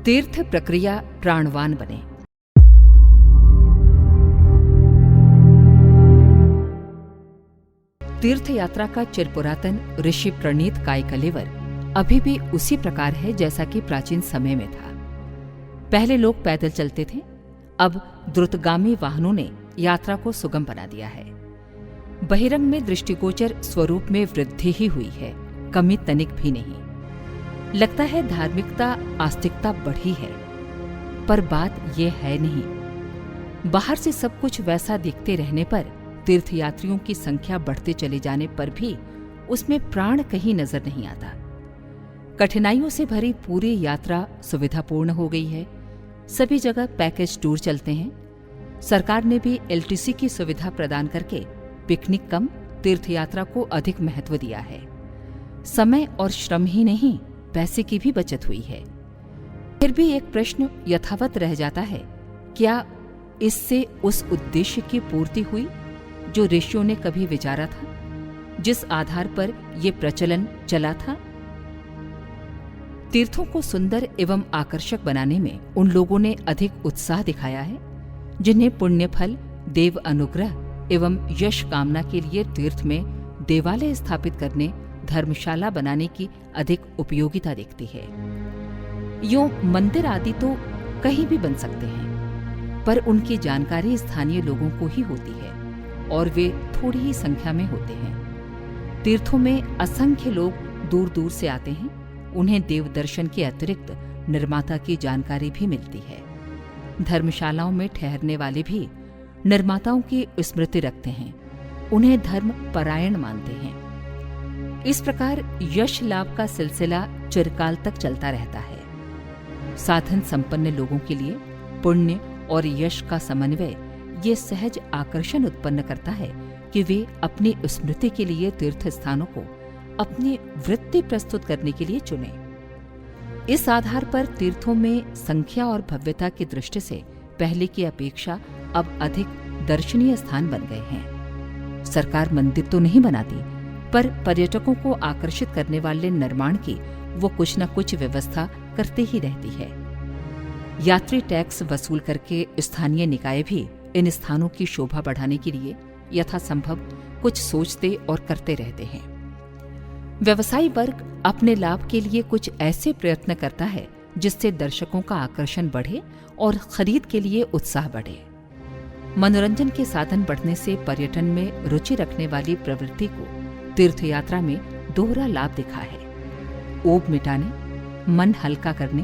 तीर्थ प्रक्रिया प्राणवान बने। तीर्थ यात्रा का चिरपुरातन ऋषि प्रणीत काय कलेवर अभी भी उसी प्रकार है जैसा कि प्राचीन समय में था। पहले लोग पैदल चलते थे, अब द्रुतगामी वाहनों ने यात्रा को सुगम बना दिया है। बहिरंग में दृष्टिगोचर स्वरूप में वृद्धि ही हुई है, कमी तनिक भी नहीं। लगता है धार्मिकता आस्तिकता बढ़ी है, पर बात यह है नहीं। बाहर से सब कुछ वैसा दिखते रहने पर, तीर्थयात्रियों की संख्या बढ़ते चले जाने पर भी उसमें प्राण कहीं नजर नहीं आता। कठिनाइयों से भरी पूरी यात्रा सुविधापूर्ण हो गई है। सभी जगह पैकेज टूर चलते हैं। सरकार ने भी एलटीसी की सुविधा प्रदान करके पिकनिक कम तीर्थयात्रा को अधिक महत्व दिया है। समय और श्रम ही नहीं, पैसे की भी बचत हुई है। फिर भी एक प्रश्न यथावत रह जाता है, क्या इससे उस उद्देश्य की पूर्ति हुई जो ऋषियों ने कभी विचारा था, जिस आधार पर ये प्रचलन चला था? तीर्थों को सुंदर एवं आकर्षक बनाने में उन लोगों ने अधिक उत्साह दिखाया है जिन्हें पुण्य फल, देव अनुग्रह एवं यश कामना के लिए तीर्थ में देवालय स्थापित करने, धर्मशाला बनाने की अधिक उपयोगिता दिखती है। यूं मंदिर आदि तो कहीं भी बन सकते हैं, पर उनकी जानकारी स्थानीय लोगों को ही होती है और वे थोड़ी ही संख्या में होते हैं। तीर्थों में असंख्य लोग दूर दूर से आते हैं। उन्हें देव दर्शन के अतिरिक्त निर्माता की जानकारी भी मिलती है। धर्मशालाओं में ठहरने वाले भी निर्माताओं की स्मृति रखते हैं, उन्हें धर्म परायण मानते हैं। इस प्रकार यश लाभ का सिलसिला चिरकाल तक चलता रहता है। साधन संपन्न लोगों के लिए पुण्य और यश का समन्वय ये सहज आकर्षण उत्पन्न करता है कि वे अपनी स्मृति के लिए तीर्थ स्थानों को अपनी वृत्ति प्रस्तुत करने के लिए चुने। इस आधार पर तीर्थों में संख्या और भव्यता की दृष्टि से पहले की अपेक्षा अब अधिक दर्शनीय स्थान बन गए हैं। सरकार मंदिर तो नहीं बनाती, पर पर्यटकों को आकर्षित करने वाले निर्माण की वो कुछ न कुछ व्यवस्था करते ही रहती है। यात्री टैक्स वसूल करके स्थानीय निकाय भी इन स्थानों की शोभा बढ़ाने के लिए यथासंभव कुछ सोचते और करते रहते हैं। व्यवसायी वर्ग अपने लाभ के लिए कुछ ऐसे प्रयत्न करता है जिससे दर्शकों का आकर्षण बढ़े और खरीद के लिए उत्साह बढ़े। मनोरंजन के साधन बढ़ने से पर्यटन में रुचि रखने वाली प्रवृत्ति को तीर्थयात्रा में दोहरा लाभ दिखा है। ऊब मिटाने, मन हल्का करने,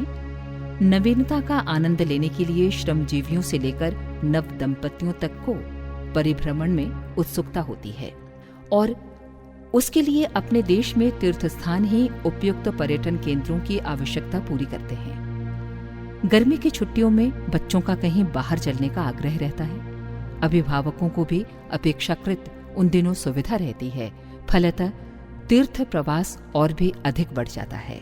नवीनता का आनंद लेने के लिए श्रमजीवियों से लेकर नव दंपतियों तक को परिभ्रमण में उत्सुकता होती है और उसके लिए अपने देश में तीर्थ स्थान ही उपयुक्त पर्यटन केंद्रों की आवश्यकता पूरी करते हैं। गर्मी की छुट्टियों में बच्चों का कहीं बाहर चलने का आग्रह रहता है। अभिभावकों को भी अपेक्षाकृत उन दिनों सुविधा रहती है, फलतः तीर्थ प्रवास और भी अधिक बढ़ जाता है।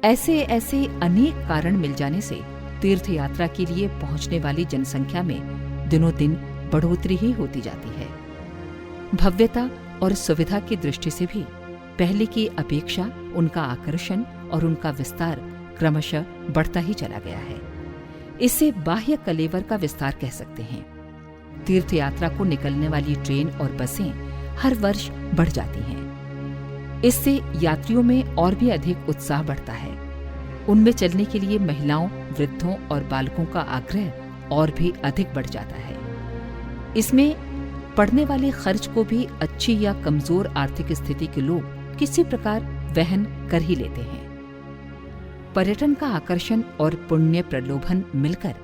ऐसे ऐसे अनेक कारण मिल जाने से तीर्थ यात्रा के लिए पहुंचने वाली जनसंख्या में दिनों दिन बढ़ोतरी ही होती जाती है। भव्यता और सुविधा की दृष्टि से भी पहले की अपेक्षा उनका आकर्षण और उनका विस्तार क्रमशः बढ़ता ही चला गया है। इसे बाह्य कलेवर का विस्तार कह सकते हैं। तीर्थ यात्रा को निकलने वाली ट्रेन और बसें हर वर्ष बढ़ जाती हैं। इससे यात्रियों में और भी अधिक उत्साह बढ़ता है। उनमें चलने के लिए महिलाओं, वृद्धों और बालकों का आग्रह और भी अधिक बढ़ जाता है। इसमें पड़ने वाले खर्च को भी अच्छी या कमजोर आर्थिक स्थिति के लोग किसी प्रकार वहन कर ही लेते हैं। पर्यटन का आकर्षण और पुण्य प्रलोभन मिलकर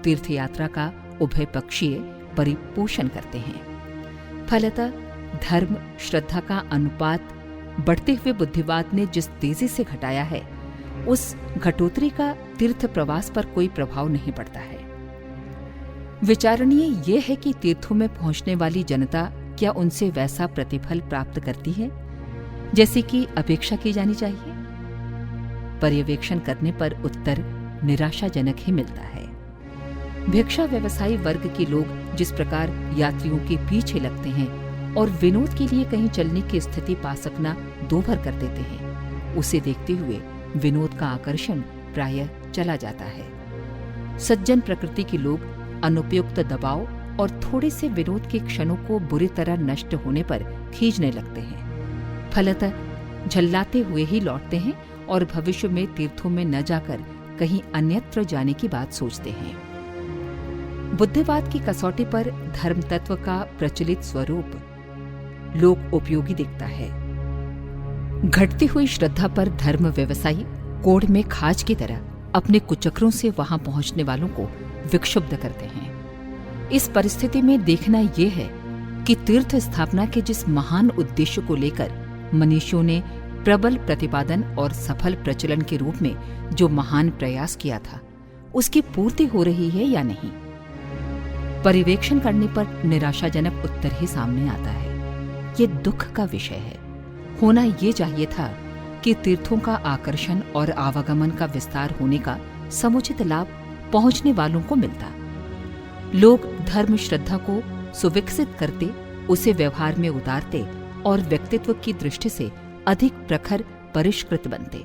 तीर्थयात्रा का उभय पक्षीय परिपोषण करते हैं। फलतः धर्म श्रद्धा का अनुपात बढ़ते हुए बुद्धिवाद ने जिस तेजी से घटाया है, उस घटोतरी का तीर्थ प्रवास पर कोई प्रभाव नहीं पड़ता है। विचारणीय ये है कि तीर्थों में पहुंचने वाली जनता क्या उनसे वैसा प्रतिफल प्राप्त करती है जैसे कि अपेक्षा की जानी चाहिए? पर्यवेक्षण करने पर उत्तर निराशाजनक ही मिलता है। भिक्षा व्यवसायी वर्ग के लोग जिस प्रकार यात्रियों के पीछे लगते हैं और विनोद के लिए कहीं चलने की स्थिति पा सकना दोभर कर देते हैं, उसे देखते हुए विनोद का आकर्षण प्रायः चला जाता है। सज्जन प्रकृति के लोग अनुपयुक्त दबाव और थोड़े से विरोध के क्षणों को बुरी तरह नष्ट होने पर खींचने लगते हैं। फलतः झल्लाते हुए ही लौटते हैं और भविष्य में तीर्थों में न जाकर कहीं अन्यत्र जाने की बात सोचते हैं। बुद्धिवाद की कसौटी पर धर्म तत्व का प्रचलित स्वरूप लोक उपयोगी दिखता है। घटती हुई श्रद्धा पर धर्म व्यवसायी कोड़ में खाज की तरह अपने कुचक्रों से वहां पहुंचने वालों को विक्षुब्ध करते हैं। इस परिस्थिति में देखना यह है कि तीर्थ स्थापना के जिस महान उद्देश्य को लेकर मनीषियों ने प्रबल प्रतिपादन और सफल प्रचलन के रूप में जो महान प्रयास किया था, उसकी पूर्ति हो रही है या नहीं। पर्यवेक्षण करने पर निराशाजनक उत्तर ही सामने आता है। ये दुख का विषय है। होना ये चाहिए था कि तीर्थों का आकर्षण और आवागमन का विस्तार होने का समुचित लाभ पहुंचने वालों को मिलता। लोग धर्म श्रद्धा को सुविकसित करते, उसे व्यवहार में उतारते और व्यक्तित्व की दृष्टि से अधिक प्रखर परिष्कृत बनते।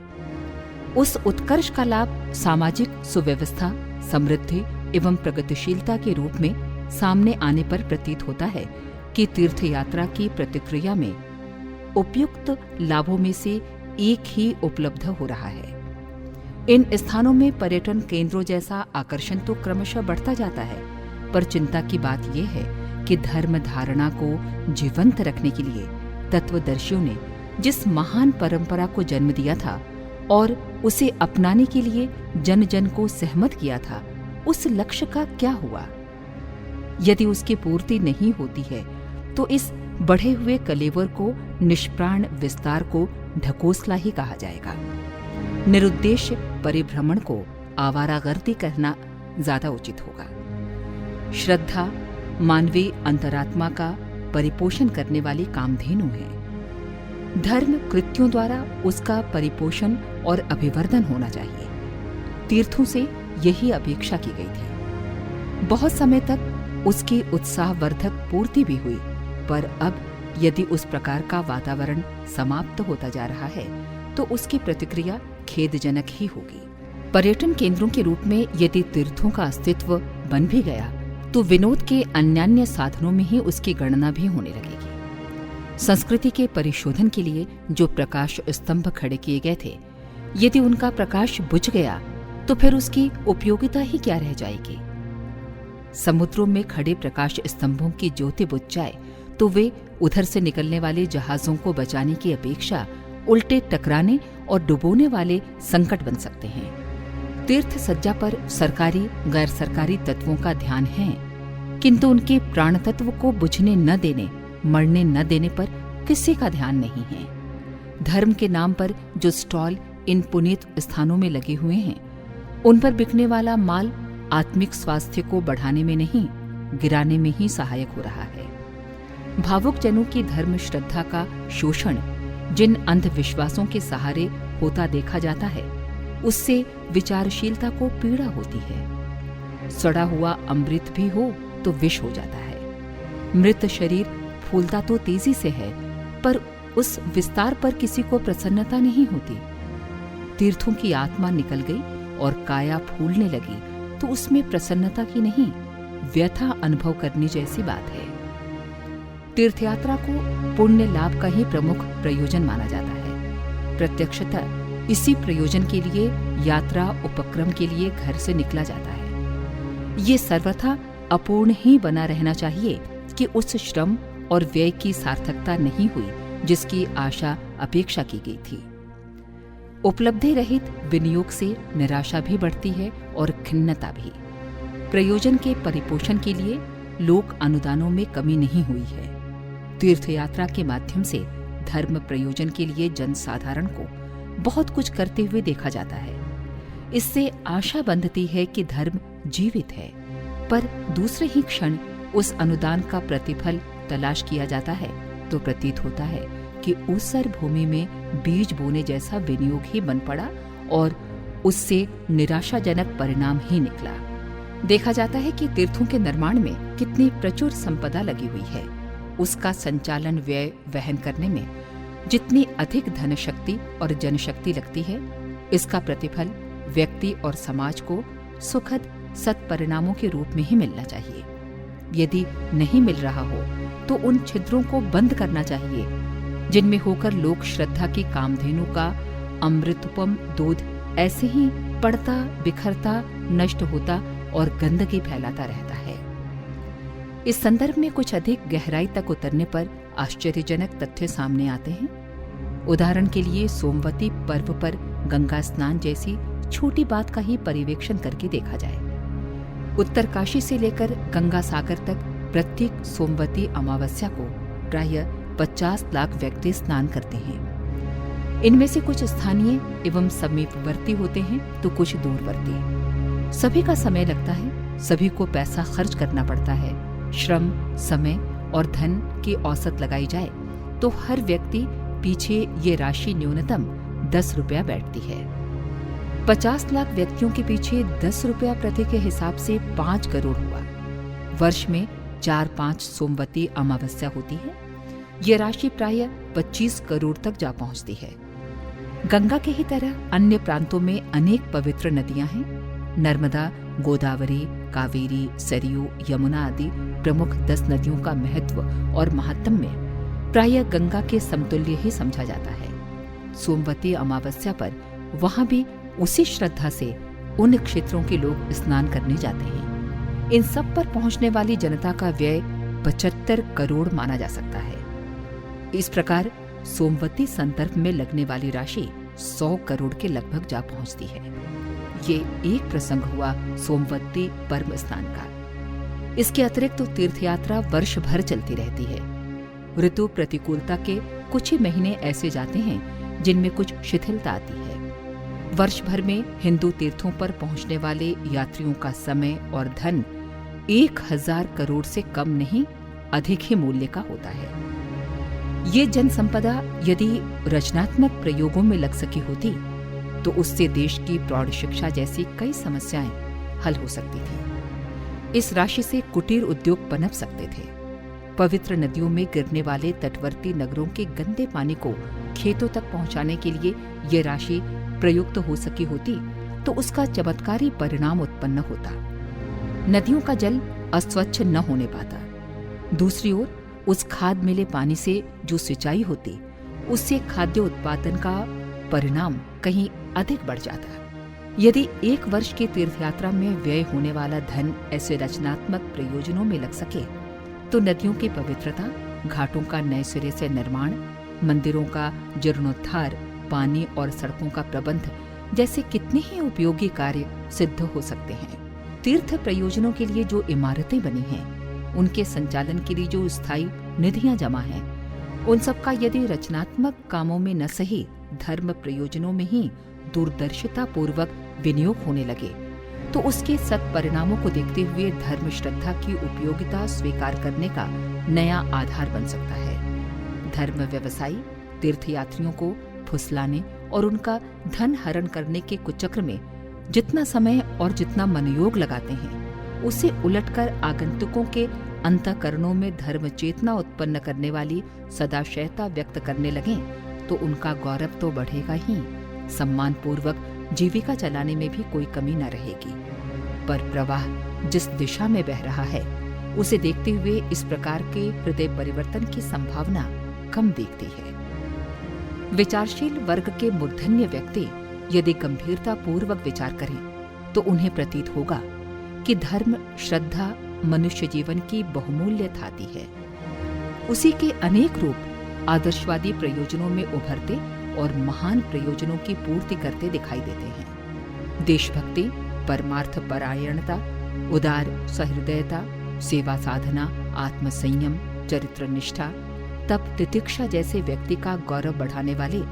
उस उत्कर्ष का लाभ सामाजिक सुव्यवस्था, समृद्धि एवं प्रगतिशीलता के रूप में सामने आने पर प्रतीत होता है कि तीर्थ यात्रा की प्रतिक्रिया में उपयुक्त लाभों में से एक ही उपलब्ध हो रहा है। इन स्थानों में पर्यटन केंद्रों जैसा आकर्षण तो क्रमशः बढ़ता जाता है, पर चिंता की बात यह है कि धर्म धारणा को जीवंत रखने के लिए तत्वदर्शियों ने जिस महान परंपरा को जन्म दिया था और उसे अपनाने के लिए जन जन को सहमत किया था, उस लक्ष्य का क्या हुआ? यदि उसकी पूर्ति नहीं होती है तो इस बढ़े हुए कलेवर को निष्प्राण विस्तार को ढकोसला ही कहा जाएगा। निरुद्देश्य परिभ्रमण को आवारागर्दी कहना ज्यादा उचित होगा। श्रद्धा मानवीय अंतरात्मा का परिपोषण करने वाली कामधेनु है। धर्म कृत्यों द्वारा उसका परिपोषण और अभिवर्धन होना चाहिए। तीर्थों से यही अपेक्षा की गई थी। बहुत समय तक उसकी उत्साहवर्धक पूर्ति भी हुई, पर अब यदि उस प्रकार का वातावरण समाप्त होता जा रहा है तो उसकी प्रतिक्रिया खेदजनक ही होगी। पर्यटन केंद्रों के रूप में यदि तीर्थों का अस्तित्व बन भी गया तो विनोद के अन्यान्य साधनों में ही उसकी गणना भी होने लगेगी। संस्कृति के परिशोधन के लिए जो प्रकाश स्तंभ खड़े किए गए थे, यदि उनका प्रकाश बुझ गया तो फिर उसकी उपयोगिता ही क्या रह जाएगी। समुद्रों में खड़े प्रकाश स्तंभों की ज्योति बुझ जाए तो वे उधर से निकलने वाले जहाजों को बचाने की अपेक्षा उल्टे टकराने और डुबोने वाले संकट बन सकते हैं। तीर्थ सज्जा पर सरकारी गैर सरकारी तत्वों का ध्यान है, किंतु उनके प्राण तत्व को बुझने न देने, मरने न देने पर किसी का ध्यान नहीं है। धर्म के नाम पर जो स्टॉल इन पुनीत स्थानों में लगे हुए हैं, उन पर बिकने वाला माल आत्मिक स्वास्थ्य को बढ़ाने में नहीं, गिराने में ही सहायक हो रहा है। भावुक जनों की धर्म श्रद्धा का शोषण जिन अंधविश्वासों के सहारे होता देखा जाता है, उससे विचारशीलता को पीड़ा होती है। सड़ा हुआ अमृत भी हो तो विष हो जाता है। मृत शरीर फूलता तो तेजी से है, पर उस विस्तार पर किसी को प्रसन्नता नहीं होती। तीर्थों की आत्मा निकल गई और काया फूलने लगी तो उसमें प्रसन्नता की नहीं, व्यथा अनुभव करने जैसी बात है। तीर्थयात्रा को पुण्य लाभ का ही प्रमुख प्रयोजन माना जाता है। प्रत्यक्षतः इसी प्रयोजन के लिए यात्रा उपक्रम के लिए घर से निकला जाता है। ये सर्वथा अपूर्ण ही बना रहना चाहिए कि उस श्रम और व्यय की सार्थकता नहीं हुई जिसकी आशा अपेक्षा की गई थी। उपलब्धि रहित विनियोग से निराशा भी बढ़ती है और खिन्नता भी। प्रयोजन के परिपोषण के लिए लोक अनुदानों में कमी नहीं हुई है। तीर्थयात्रा के माध्यम से धर्म प्रयोजन के लिए जनसाधारण को बहुत कुछ करते हुए देखा जाता है। इससे आशा बंधती है कि धर्म जीवित है, पर दूसरे ही क्षण उस अनुदान का प्रतिफल तलाश किया जाता है तो प्रतीत होता है कि ऊसर भूमि में बीज बोने जैसा विनियोग ही बन पड़ा और उससे निराशाजनक परिणाम ही निकला। देखा जाता है कि तीर्थों के निर्माण में कितनी प्रचुर संपदा लगी हुई है। उसका संचालन व्यय वहन करने में जितनी अधिक धन शक्ति और जनशक्ति लगती है, इसका प्रतिफल व्यक्ति और समाज को सुखद सत्परिणामों के रूप में ही मिलना चाहिए। यदि नहीं मिल रहा हो तो उन छिद्रों को बंद करना चाहिए जिनमें होकर लोक श्रद्धा की कामधेनु का अमृतोपम दूध ऐसे ही पड़ता, बिखरता, नष्ट होता और गंदगी फैलाता रहता है। इस संदर्भ में कुछ अधिक गहराई तक उतरने पर आश्चर्यजनक तथ्य सामने आते हैं। उदाहरण के लिए सोमवती पर्व पर गंगा स्नान जैसी छोटी बात का ही पर्यवेक्षण करके देखा जाए। उत्तरकाशी से लेकर गंगा सागर तक प्रत्येक सोमवती अमावस्या को प्रायः 50 लाख व्यक्ति स्नान करते हैं। इनमें से कुछ स्थानीय एवं समीपवर्ती होते हैं तो कुछ दूरवर्ती। सभी का समय लगता है, सभी को पैसा खर्च करना पड़ता है। श्रम, समय और धन की औसत लगाई जाए तो हर व्यक्ति पीछे ये राशि न्यूनतम 10 रुपया बैठती है। 50 लाख व्यक्तियों के पीछे 10 रुपया प्रति के हिसाब से 5 करोड़ हुआ। वर्ष में 4-5 सोमवती अमावस्या होती है। ये राशि प्रायः 25 करोड़ तक जा पहुंचती है। गंगा के ही तरह अन्य प्रांतों में अनेक पवित्र नदियां हैं। नर्मदा, गोदावरी, कावेरी, सरयू, यमुना आदि प्रमुख 10 नदियों का महत्व और महात्म्य प्रायः गंगा के समतुल्य ही समझा जाता है। सोमवती अमावस्या पर वहां भी उसी श्रद्धा से उन क्षेत्रों के लोग स्नान करने जाते हैं। इन सब पर पहुंचने वाली जनता का व्यय 75 करोड़ माना जा सकता है। इस प्रकार सोमवती संदर्भ में लगने वाली राशि 100 करोड़ के लगभग जा पहुंचती है। ये एक प्रसंग हुआ सोमवती पर्व स्नान का। इसके अतिरिक्त तो तीर्थयात्रा वर्ष भर चलती रहती है। ऋतु प्रतिकूलता के कुछ ही महीने ऐसे जाते हैं जिनमें कुछ शिथिलता आती है। वर्ष भर में हिंदू तीर्थों पर पहुंचने वाले यात्रियों का समय और धन 1000 करोड़ से कम नहीं, अधिक ही मूल्य का होता है। ये जनसंपदा यदि रचनात्मक प्रयोगों में लग सकी होती तो उससे देश की प्रौढ़ शिक्षा जैसी कई समस्याएं हल हो सकती थी। इस राशि से कुटीर उद्योग पनप सकते थे। पवित्र नदियों में गिरने वाले तटवर्ती नगरों के गंदे पानी को खेतों तक पहुंचाने के लिए ये राशि प्रयुक्त हो सकी होती तो उसका चमत्कारी परिणाम उत्पन्न होता। नदियों का जल अस्वच्छ न होने पाता। दूसरी ओर उस खाद मिले पानी से जो सिंचाई होती, उससे खाद्य उत्पादन का परिणाम कहीं अधिक बढ़ जाता। यदि एक वर्ष की तीर्थयात्रा में व्यय होने वाला धन ऐसे रचनात्मक प्रयोजनों में लग सके तो नदियों की पवित्रता, घाटों का नए सिरे से निर्माण, मंदिरों का जीर्णोद्धार, पानी और सड़कों का प्रबंध जैसे कितने ही उपयोगी कार्य सिद्ध हो सकते हैं। तीर्थ प्रयोजनों के लिए जो इमारतें बनी हैं, उनके संचालन के लिए जो स्थायी निधियां जमा हैं, उन सब का यदि रचनात्मक कामों में न सही धर्म प्रयोजनों में ही दूरदर्शिता पूर्वक विनियोग होने लगे तो उसके सत्परिणामों को देखते हुए धर्म श्रद्धा की उपयोगिता स्वीकार करने का नया आधार बन सकता है। धर्म व्यवसायी तीर्थयात्रियों को फुसलाने और उनका धन हरण करने के कुचक्र में जितना समय और जितना मनोयोग लगाते हैं, उसे उलटकर आगंतुकों के अंतःकरणों में धर्म चेतना उत्पन्न करने वाली सदाशयता व्यक्त करने लगें तो उनका गौरव तो बढ़ेगा ही, सम्मान पूर्वक जीविका चलाने में भी कोई कमी न रहेगी। पर प्रवाह जिस दिशा में बह रहा है, उसे देखते हुए इस प्रकार के हृदय परिवर्तन की संभावना कम दिखती है। विचारशील वर्ग के मूर्धन्य व्यक्ति यदि गंभीरता पूर्वक विचार करें तो उन्हें प्रतीत होगा कि धर्म श्रद्धा मनुष्य जीवन की बहुमूल्य थाती है। उसी के अनेक रूप आदर्शवादी प्रयोजनों में उभरते और महान प्रयोजनों की पूर्ति करते दिखाई देते हैं। देशभक्ति, परमार्थ परायणता, उदार सहृदयता, सेवा साधना, आत्मसंयम, चरित्र निष्ठा, तप तितिक्षा जैसे व्यक्ति का गौरव बढ़ाने वाले,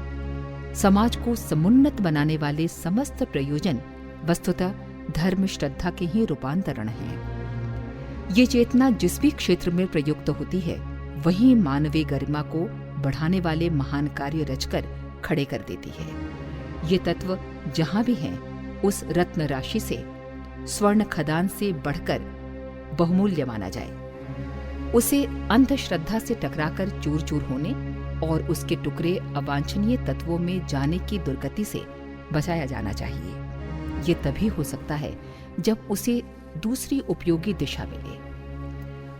समाज को समुन्नत बनाने वाले समस्त प्रयोजन वस्तुतः धर्म श्रद्धा के ही रूपांतरण हैं। ये चेतना जिस भी क्षेत्र में प्रयुक्त होती है, वहीं मानवीय गरिमा को बढ़ाने वाले महान कार्य रचकर खड़े कर देती है। ये तत्व जहां भी हैं, उस रत्न राशि से, स्वर्ण खदान से बढ़कर बहुमूल्य माना जाए। उसे अंधश्रद्धा से टकराकर चूर चूर होने और उसके टुकड़े अवांछनीय तत्वों में जाने की दुर्गति से बचाया जाना चाहिए। ये तभी हो सकता है जब उसे दूसरी उपयोगी दिशा मिले।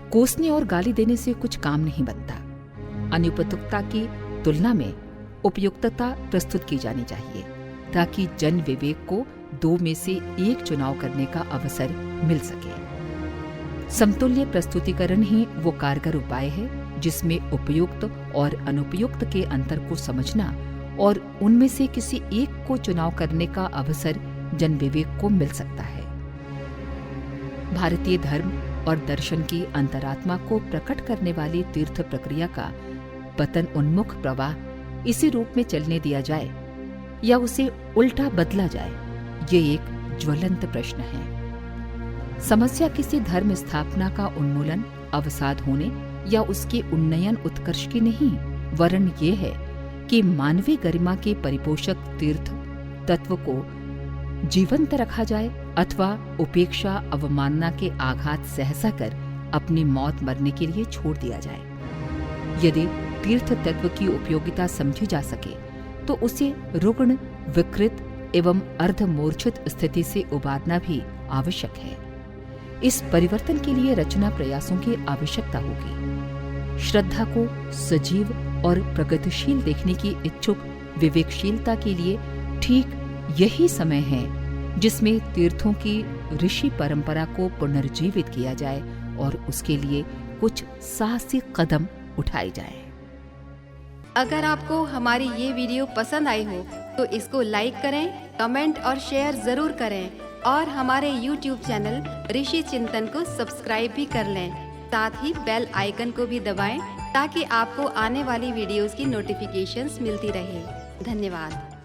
कोसने और गाली देने से कुछ काम नहीं बनता। अनुपयुक्तता की तुलना में उपयुक्तता प्रस्तुत की जानी चाहिए ताकि जन विवेक को दो में से एक चुनाव करने का अवसर मिल सके। समतुल्य प्रस्तुतिकरण ही वो कारगर उपाय है जिसमें उपयुक्त और अनुपयुक्त के अंतर को समझना और उनमें से किसी एक को चुनाव करने का अवसर जन विवेक को मिल सकता है। भारतीय धर्म और दर्शन की अंतरात्मा को प्रकट करने वाली तीर्थ प्रक्रिया का पतन उन्मुख प्रवाह इसी रूप में चलने दिया जाए या उसे उल्टा बदला जाए, ये एक ज्वलंत प्रश्न है। समस्या किसी धर्म स्थापना का उन्मूलन, अवसाद होने या उसके उन्नयन उत्कर्ष की नहीं, वरन ये है कि मानवीय गरिमा के परिपोषक तीर्थ तत्व को जीवंत रखा जाए अथवा उपेक्षा अवमानना के आघात सहसा कर अपनी मौत मरने के लिए छोड़ दिया जाए। यदि तीर्थ तत्व की उपयोगिता समझी जा सके तो उसे रुग्ण, विकृत एवं अर्धमूर्छित स्थिति से उबारना भी आवश्यक है। इस परिवर्तन के लिए रचना प्रयासों की आवश्यकता होगी। श्रद्धा को सजीव और प्रगतिशील देखने की इच्छुक विवेकशीलता के लिए ठीक यही समय है जिसमें तीर्थों की ऋषि परंपरा को पुनर्जीवित किया जाए और उसके लिए कुछ साहसिक कदम उठाए जाएं। अगर आपको हमारी ये वीडियो पसंद आई हो तो इसको लाइक करें, कमेंट और शेयर जरूर करें और हमारे YouTube चैनल ऋषि चिंतन को सब्सक्राइब भी कर लें। साथ ही बेल आइकन को भी दबाएं ताकि आपको आने वाली वीडियोस की नोटिफिकेशंस मिलती रहे। धन्यवाद।